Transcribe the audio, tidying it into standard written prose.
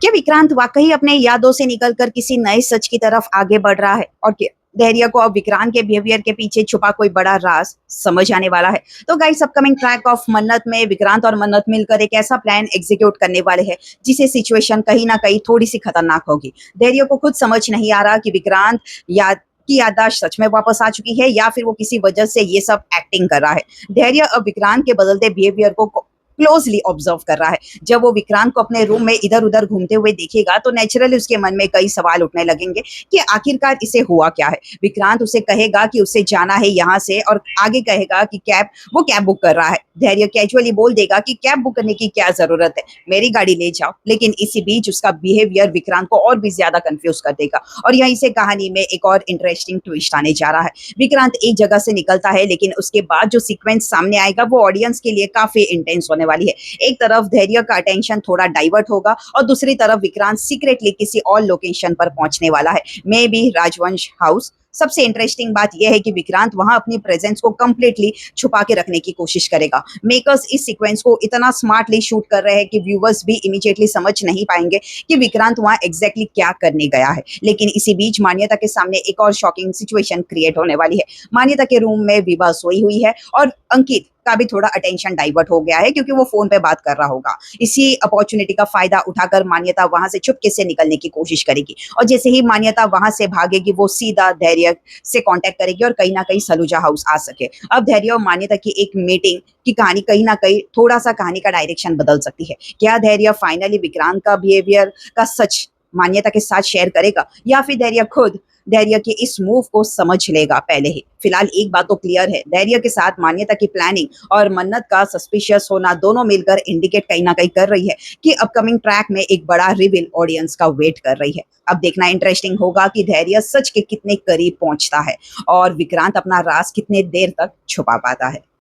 क्या विक्रांत वाकई अपने यादों से निकलकर किसी नए सच की तरफ आगे बढ़ रहा है? और क्या धैर्य को अब विक्रांत के बिहेवियर के पीछे छुपा कोई बड़ा राज समझ आने वाला है? तो गाइस, अपकमिंग ट्रैक ऑफ मन्नत में विक्रांत और मन्नत मिलकर एक ऐसा प्लान एग्जीक्यूट करने वाले हैं जिसे सिचुएशन कहीं ना कहीं थोड़ी सी खतरनाक होगी। धैर्य को खुद समझ नहीं आ रहा कि विक्रांत याद की याददाश्त सच में वापस आ चुकी है या फिर वो किसी वजह से ये सब एक्टिंग कर रहा है। धैर्य अब विक्रांत के बदलते बिहेवियर को क्लोजली ऑब्जर्व कर रहा है। जब वो विक्रांत को अपने रूम में इधर-उधर घूमते हुए देखेगा तो नेचुरली उसके मन में कई सवाल उठने लगेंगे कि आखिरकार इसे हुआ क्या है? विक्रांत उसे कहेगा कि उसे जाना है यहाँ से और आगे कहेगा कि वो कैब बुक कर रहा है। धैर्य कैजुअली बोल देगा कि कैब बुक करने की क्या ज़रूरत है? मेरी गाड़ी ले जाओ। लेकिन इसी बीच उसका बिहेवियर विक्रांत को और भी ज़्यादा कन्फ्यूज़ कर देगा और यहीं से कहानी में एक और इंटरेस्टिंग ट्विस्ट आने जा रहा है। विक्रांत एक जगह से निकलता है लेकिन उसके बाद जो सीक्वेंस सामने आएगा वो ऑडियंस के लिए काफ़ी इंटेंस होने वाली है। एक तरफ धैर्य का अटेंशन थोड़ा डाइवर्ट होगा और दूसरी तरफ विक्रांत सीक्रेटली किसी और लोकेशन पर पहुंचने वाला है, मे बी राजवंश हाउस। सबसे इंटरेस्टिंग बात यह है कि विक्रांत वहां अपनी प्रेजेंस को कंप्लीटली छुपा के रखने की कोशिश करेगा। मेकर्स इस सीक्वेंस को इतना स्मार्टली शूट कर रहे हैं कि व्यूवर्स भी इमीडिएटली समझ नहीं पाएंगे कि विक्रांत वहां एग्जैक्टली क्या करने गया है। लेकिन इसी बीच मान्यता के सामने एक और शॉकिंग सिचुएशन क्रिएट होने वाली है। मान्यता के रूम में विभा सोई हुई है और अंकित का भी थोड़ा अटेंशन डाइवर्ट हो गया है क्योंकि वो फोन पे बात कर रहा होगा। इसी अपॉर्चुनिटी का फायदा उठाकर मान्यता वहां से चुपके से निकलने की कोशिश करेगी और जैसे ही मान्यता वहां से भागेगी वो सीधा धैर्य से कांटेक्ट करेगी और कहीं ना कहीं सलूजा हाउस आ सके। अब धैर्य और मान्यता की एक मीटिंग की कहानी कहीं ना कहीं थोड़ा सा कहानी का डायरेक्शन बदल सकती है। क्या धैर्य फाइनली विक्रांत का बिहेवियर का सच मान्यता के साथ शेयर करेगा या फिर धैर्य खुद धैर्य के इस मूव को समझ लेगा पहले ही? फिलहाल एक बात तो क्लियर है, धैर्य के साथ मान्यता की प्लानिंग और मन्नत का सस्पिशियस होना दोनों मिलकर इंडिकेट कहीं ना कहीं कर रही है कि अपकमिंग ट्रैक में एक बड़ा रिवील ऑडियंस का वेट कर रही है। अब देखना इंटरेस्टिंग होगा कि धैर्य सच के कितने करीब पहुंचता है और विक्रांत अपना राज कितने देर तक छुपा पाता है।